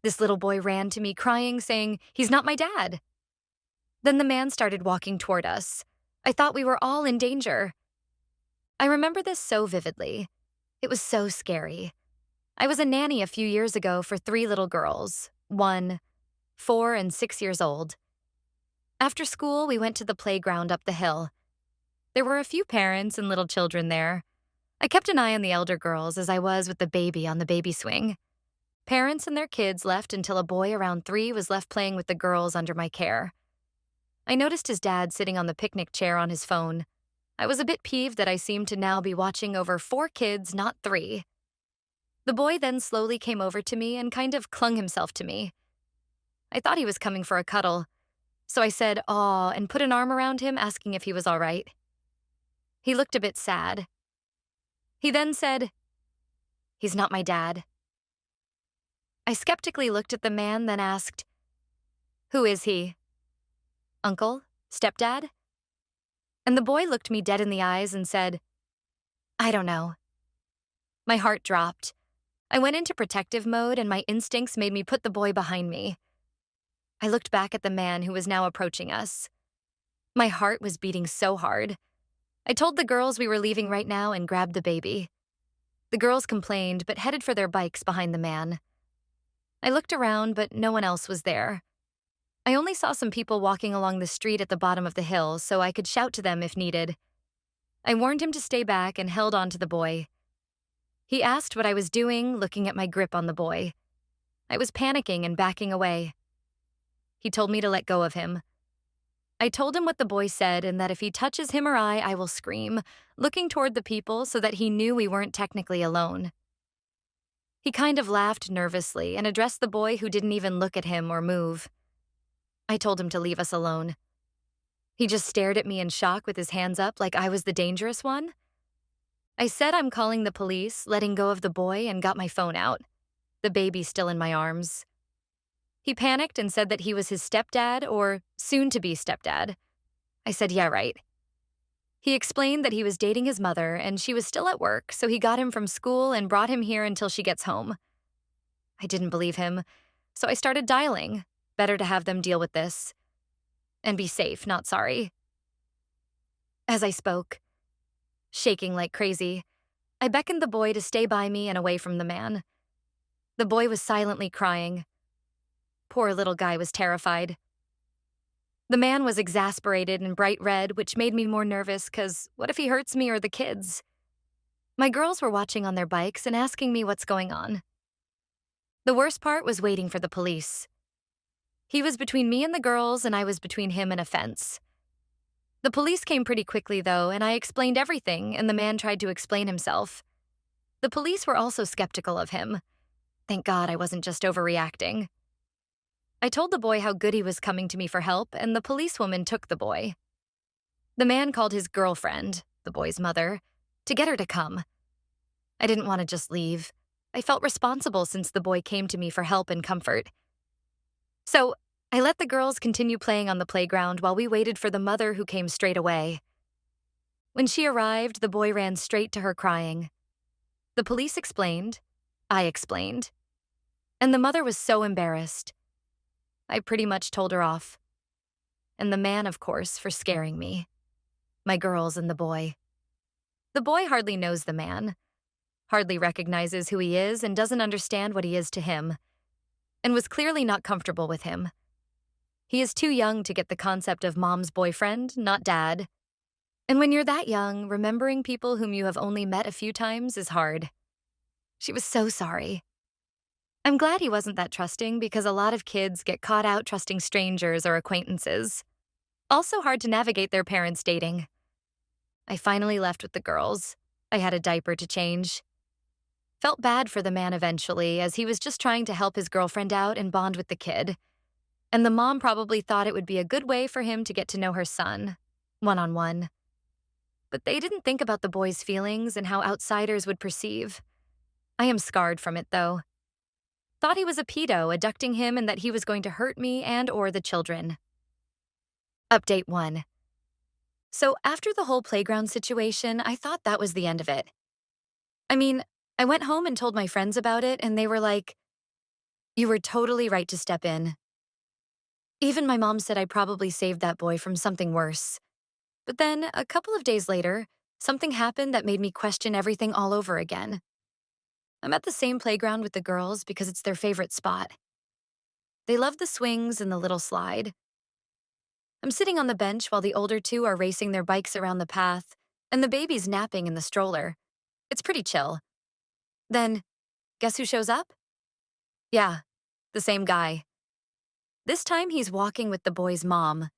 This little boy ran to me crying, saying, "He's not my dad." Then the man started walking toward us. I thought we were all in danger. I remember this so vividly. It was so scary. I was a nanny a few years ago for three little girls, 1, 4, and 6 years old. After school, we went to the playground up the hill. There were a few parents and little children there. I kept an eye on the elder girls as I was with the baby on the baby swing. Parents and their kids left until a boy around 3 was left playing with the girls under my care. I noticed his dad sitting on the picnic chair on his phone. I was a bit peeved that I seemed to now be watching over 4 kids, not 3. The boy then slowly came over to me and kind of clung himself to me. I thought he was coming for a cuddle, so I said, "Aw," and put an arm around him, asking if he was all right. He looked a bit sad. He then said, "He's not my dad." I skeptically looked at the man, then asked, "Who is he? Uncle? Stepdad?" And the boy looked me dead in the eyes and said, "I don't know." My heart dropped. I went into protective mode, and my instincts made me put the boy behind me. I looked back at the man who was now approaching us. My heart was beating so hard. I told the girls we were leaving right now and grabbed the baby. The girls complained, but headed for their bikes behind the man. I looked around, but no one else was there. I only saw some people walking along the street at the bottom of the hill, so I could shout to them if needed. I warned him to stay back and held on to the boy. He asked what I was doing, looking at my grip on the boy. I was panicking and backing away. He told me to let go of him. I told him what the boy said and that if he touches him or I will scream, looking toward the people so that he knew we weren't technically alone. He kind of laughed nervously and addressed the boy who didn't even look at him or move. I told him to leave us alone. He just stared at me in shock with his hands up like I was the dangerous one. I said I'm calling the police, letting go of the boy, and got my phone out, the baby still in my arms. He panicked and said that he was his stepdad or soon-to-be stepdad. I said, "Yeah, right." He explained that he was dating his mother and she was still at work, so he got him from school and brought him here until she gets home. I didn't believe him, so I started dialing. Better to have them deal with this. And be safe, not sorry. As I spoke, shaking like crazy, I beckoned the boy to stay by me and away from the man. The boy was silently crying. Poor little guy was terrified. The man was exasperated and bright red, which made me more nervous because what if he hurts me or the kids? My girls were watching on their bikes and asking me what's going on. The worst part was waiting for the police. He was between me and the girls, and I was between him and a fence. The police came pretty quickly, though, and I explained everything, and the man tried to explain himself. The police were also skeptical of him. Thank God I wasn't just overreacting. I told the boy how good he was coming to me for help, and the policewoman took the boy. The man called his girlfriend, the boy's mother, to get her to come. I didn't want to just leave. I felt responsible since the boy came to me for help and comfort. So I let the girls continue playing on the playground while we waited for the mother, who came straight away. When she arrived, the boy ran straight to her crying. The police explained. I explained. And the mother was so embarrassed. I pretty much told her off. And the man, of course, for scaring me. My girls and the boy. The boy hardly knows the man, hardly recognizes who he is, and doesn't understand what he is to him, and was clearly not comfortable with him. He is too young to get the concept of mom's boyfriend, not dad. And when you're that young, remembering people whom you have only met a few times is hard. She was so sorry. I'm glad he wasn't that trusting, because a lot of kids get caught out trusting strangers or acquaintances. Also hard to navigate their parents dating. I finally left with the girls. I had a diaper to change. Felt bad for the man eventually, as he was just trying to help his girlfriend out and bond with the kid. And the mom probably thought it would be a good way for him to get to know her son, one-on-one. But they didn't think about the boy's feelings and how outsiders would perceive. I am scarred from it, though. Thought he was a pedo, abducting him, and that he was going to hurt me and or the children. Update 1. So after the whole playground situation, I thought that was the end of it. I mean, I went home and told my friends about it, and they were like, You were totally right to step in. Even my mom said I probably saved that boy from something worse. But then, a couple of days later, something happened that made me question everything all over again. I'm at the same playground with the girls because it's their favorite spot. They love the swings and the little slide. I'm sitting on the bench while the older two are racing their bikes around the path, and the baby's napping in the stroller. It's pretty chill. Then, guess who shows up? Yeah, the same guy. This time he's walking with the boy's mom.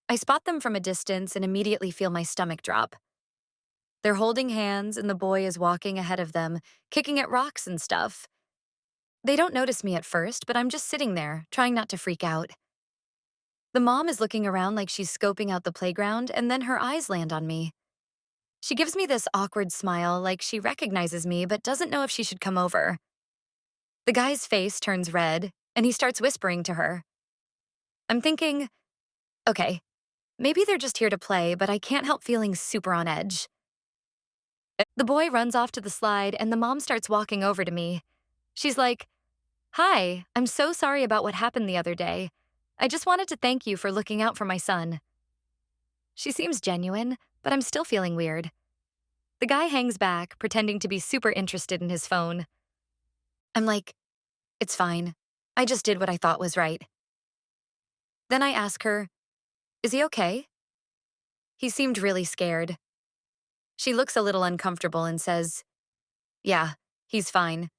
I spot them from a distance and immediately feel my stomach drop. They're holding hands, and the boy is walking ahead of them, kicking at rocks and stuff. They don't notice me at first, but I'm just sitting there, trying not to freak out. The mom is looking around like she's scoping out the playground, and then her eyes land on me. She gives me this awkward smile like she recognizes me but doesn't know if she should come over. The guy's face turns red, and he starts whispering to her. I'm thinking, okay, maybe they're just here to play, but I can't help feeling super on edge. The boy runs off to the slide, and the mom starts walking over to me. She's like, Hi, I'm so sorry about what happened the other day. I just wanted to thank you for looking out for my son. She seems genuine, but I'm still feeling weird. The guy hangs back, pretending to be super interested in his phone. I'm like, It's fine. I just did what I thought was right. Then I ask her, Is he okay? He seemed really scared. She looks a little uncomfortable and says, Yeah, he's fine.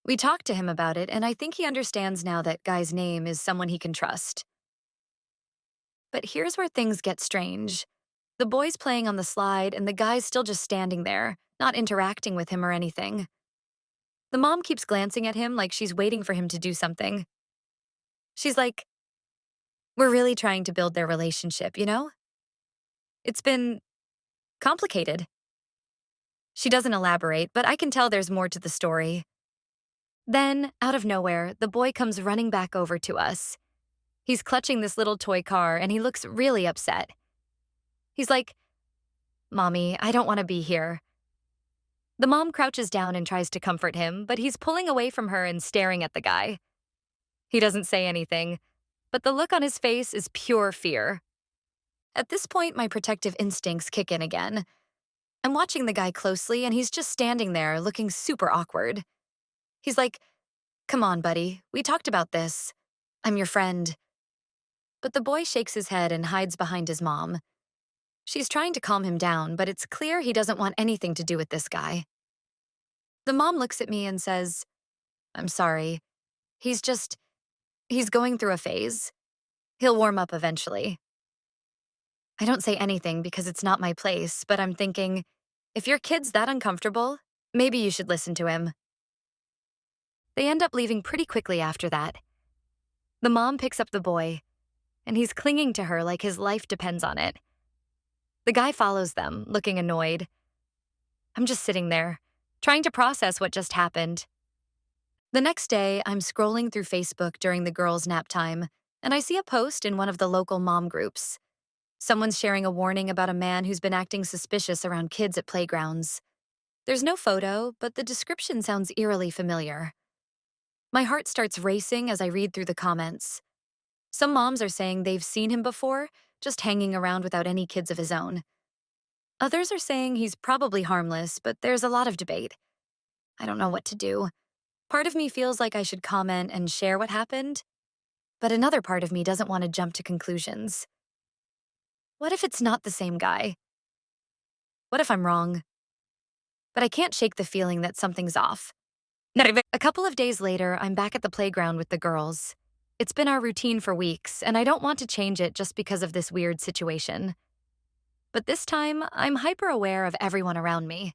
We talked to him about it, and I think he understands now that guy's name is someone he can trust. But here's where things get strange. The boy's playing on the slide, and the guy's still just standing there, not interacting with him or anything. The mom keeps glancing at him like she's waiting for him to do something. She's like, We're really trying to build their relationship, you know? It's been complicated. She doesn't elaborate, but I can tell there's more to the story. Then, out of nowhere, the boy comes running back over to us. He's clutching this little toy car, and he looks really upset. He's like, Mommy, I don't want to be here. The mom crouches down and tries to comfort him, but he's pulling away from her and staring at the guy. He doesn't say anything, but the look on his face is pure fear. At this point, my protective instincts kick in again. I'm watching the guy closely, and he's just standing there, looking super awkward. He's like, Come on, buddy, we talked about this. I'm your friend. But the boy shakes his head and hides behind his mom. She's trying to calm him down, but it's clear he doesn't want anything to do with this guy. The mom looks at me and says, I'm sorry. He's going through a phase. He'll warm up eventually. I don't say anything because it's not my place, but I'm thinking, if your kid's that uncomfortable, maybe you should listen to him. They end up leaving pretty quickly after that. The mom picks up the boy, and he's clinging to her like his life depends on it. The guy follows them, looking annoyed. I'm just sitting there, trying to process what just happened. The next day, I'm scrolling through Facebook during the girls' nap time, and I see a post in one of the local mom groups. Someone's sharing a warning about a man who's been acting suspicious around kids at playgrounds. There's no photo, but the description sounds eerily familiar. My heart starts racing as I read through the comments. Some moms are saying they've seen him before, just hanging around without any kids of his own. Others are saying he's probably harmless, but there's a lot of debate. I don't know what to do. Part of me feels like I should comment and share what happened, but another part of me doesn't want to jump to conclusions. What if it's not the same guy? What if I'm wrong? But I can't shake the feeling that something's off. A couple of days later, I'm back at the playground with the girls. It's been our routine for weeks, and I don't want to change it just because of this weird situation. But this time, I'm hyper aware of everyone around me.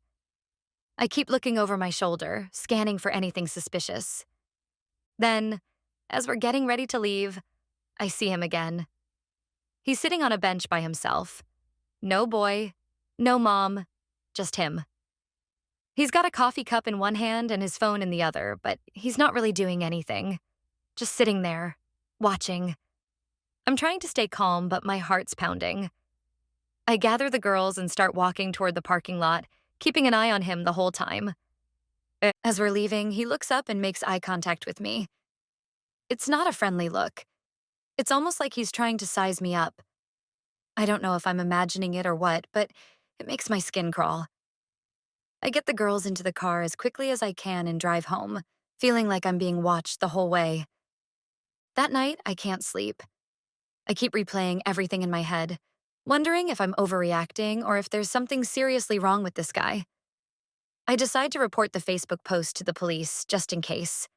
I keep looking over my shoulder, scanning for anything suspicious. Then, as we're getting ready to leave, I see him again. He's sitting on a bench by himself. No boy, no mom, just him. He's got a coffee cup in one hand and his phone in the other, but he's not really doing anything. Just sitting there, watching. I'm trying to stay calm, but my heart's pounding. I gather the girls and start walking toward the parking lot, keeping an eye on him the whole time. As we're leaving, he looks up and makes eye contact with me. It's not a friendly look. It's almost like he's trying to size me up. I don't know if I'm imagining it or what, but it makes my skin crawl. I get the girls into the car as quickly as I can and drive home, feeling like I'm being watched the whole way. That night, I can't sleep. I keep replaying everything in my head, wondering if I'm overreacting or if there's something seriously wrong with this guy. I decide to report the Facebook post to the police, just in case.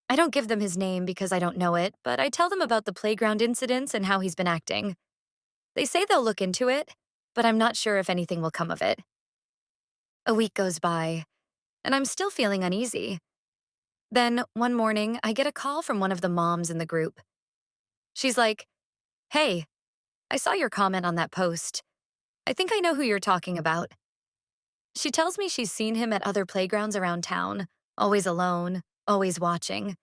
I don't give them his name because I don't know it, but I tell them about the playground incidents and how he's been acting. They say they'll look into it, but I'm not sure if anything will come of it. A week goes by, and I'm still feeling uneasy. Then, one morning, I get a call from one of the moms in the group. She's like, "Hey, I saw your comment on that post. I think I know who you're talking about." She tells me she's seen him at other playgrounds around town, always alone, always watching.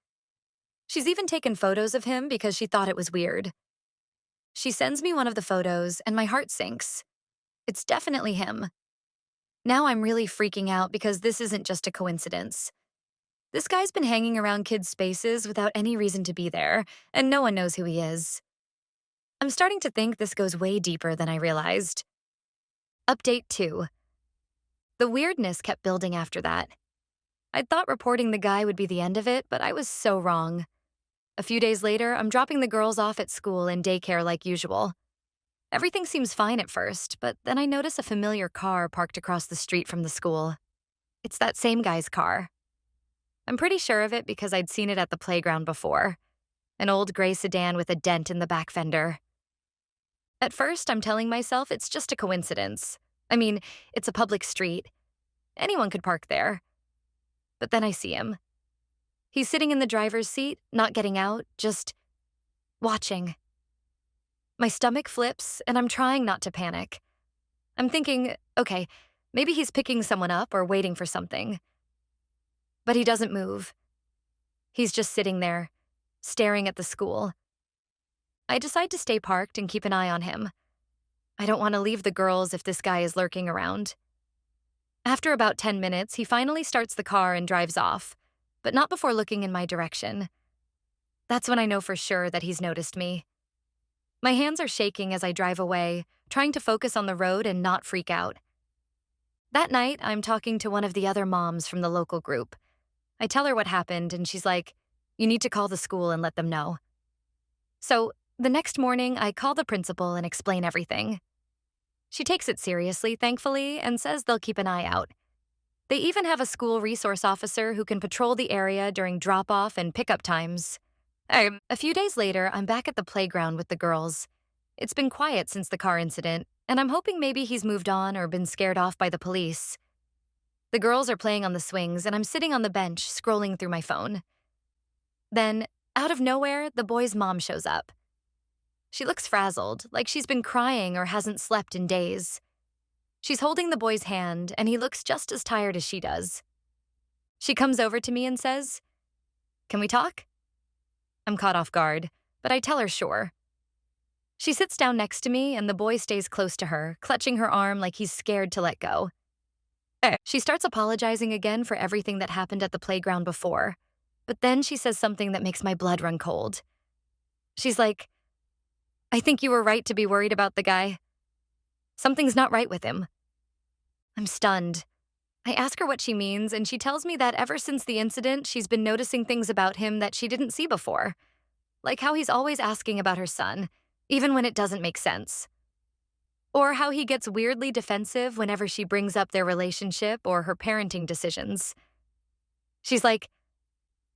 She's even taken photos of him because she thought it was weird. She sends me one of the photos, and my heart sinks. It's definitely him. Now I'm really freaking out because this isn't just a coincidence. This guy's been hanging around kids' spaces without any reason to be there, and no one knows who he is. I'm starting to think this goes way deeper than I realized. Update 2. The weirdness kept building after that. I'd thought reporting the guy would be the end of it, but I was so wrong. A few days later, I'm dropping the girls off at school and daycare like usual. Everything seems fine at first, but then I notice a familiar car parked across the street from the school. It's that same guy's car. I'm pretty sure of it because I'd seen it at the playground before. An old gray sedan with a dent in the back fender. At first, I'm telling myself it's just a coincidence. I mean, it's a public street. Anyone could park there. But then I see him. He's sitting in the driver's seat, not getting out, just watching. My stomach flips, and I'm trying not to panic. I'm thinking, okay, maybe he's picking someone up or waiting for something. But he doesn't move. He's just sitting there, staring at the school. I decide to stay parked and keep an eye on him. I don't want to leave the girls if this guy is lurking around. After about 10 minutes, he finally starts the car and drives off, but not before looking in my direction. That's when I know for sure that he's noticed me. My hands are shaking as I drive away, trying to focus on the road and not freak out. That night, I'm talking to one of the other moms from the local group. I tell her what happened, and she's like, "You need to call the school and let them know." So, the next morning, I call the principal and explain everything. She takes it seriously, thankfully, and says they'll keep an eye out. They even have a school resource officer who can patrol the area during drop-off and pickup times. A few days later, I'm back at the playground with the girls. It's been quiet since the car incident, and I'm hoping maybe he's moved on or been scared off by the police. The girls are playing on the swings, and I'm sitting on the bench, scrolling through my phone. Then, out of nowhere, the boy's mom shows up. She looks frazzled, like she's been crying or hasn't slept in days. She's holding the boy's hand, and he looks just as tired as she does. She comes over to me and says, "Can we talk?" I'm caught off guard, but I tell her sure. She sits down next to me, and the boy stays close to her, clutching her arm like he's scared to let go. She starts apologizing again for everything that happened at the playground before, but then she says something that makes my blood run cold. She's like, "I think you were right to be worried about the guy. Something's not right with him." I'm stunned. I ask her what she means, and she tells me that ever since the incident, she's been noticing things about him that she didn't see before. Like how he's always asking about her son, even when it doesn't make sense. Or how he gets weirdly defensive whenever she brings up their relationship or her parenting decisions. She's like,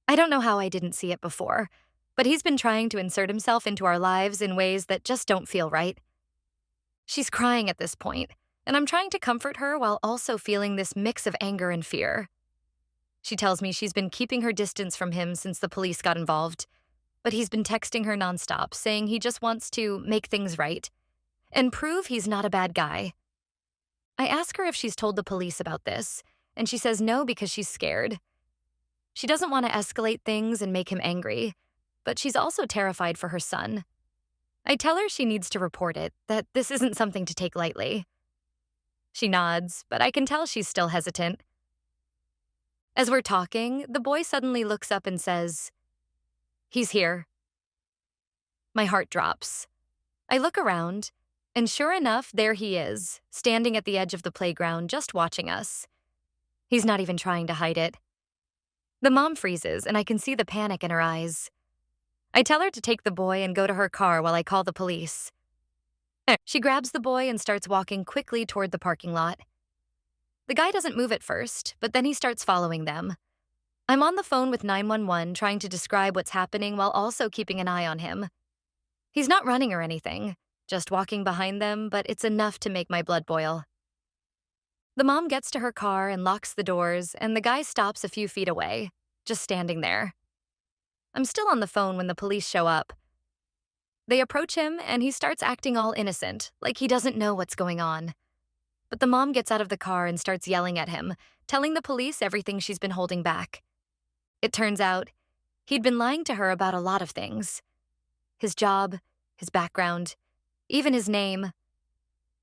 "I don't know how I didn't see it before, but he's been trying to insert himself into our lives in ways that just don't feel right." She's crying at this point, and I'm trying to comfort her while also feeling this mix of anger and fear. She tells me she's been keeping her distance from him since the police got involved, but he's been texting her nonstop, saying he just wants to make things right and prove he's not a bad guy. I ask her if she's told the police about this, and she says no because she's scared. She doesn't want to escalate things and make him angry, but she's also terrified for her son. I tell her she needs to report it, that this isn't something to take lightly. She nods, but I can tell she's still hesitant. As we're talking, the boy suddenly looks up and says, "He's here." My heart drops. I look around, and sure enough, there he is, standing at the edge of the playground, just watching us. He's not even trying to hide it. The mom freezes, and I can see the panic in her eyes. I tell her to take the boy and go to her car while I call the police. She grabs the boy and starts walking quickly toward the parking lot. The guy doesn't move at first, but then he starts following them. I'm on the phone with 911 trying to describe what's happening while also keeping an eye on him. He's not running or anything, just walking behind them, but it's enough to make my blood boil. The mom gets to her car and locks the doors, and the guy stops a few feet away, just standing there. I'm still on the phone when the police show up. They approach him, and he starts acting all innocent, like he doesn't know what's going on. But the mom gets out of the car and starts yelling at him, telling the police everything she's been holding back. It turns out, he'd been lying to her about a lot of things. His job, his background, even his name.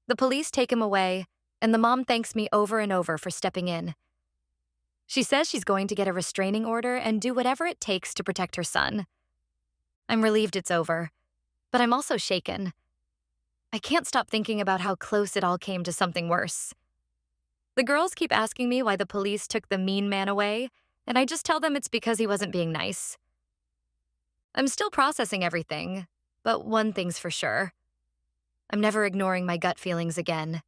The police take him away, and the mom thanks me over and over for stepping in. She says she's going to get a restraining order and do whatever it takes to protect her son. I'm relieved it's over, but I'm also shaken. I can't stop thinking about how close it all came to something worse. The girls keep asking me why the police took the mean man away, and I just tell them it's because he wasn't being nice. I'm still processing everything, but one thing's for sure. I'm never ignoring my gut feelings again.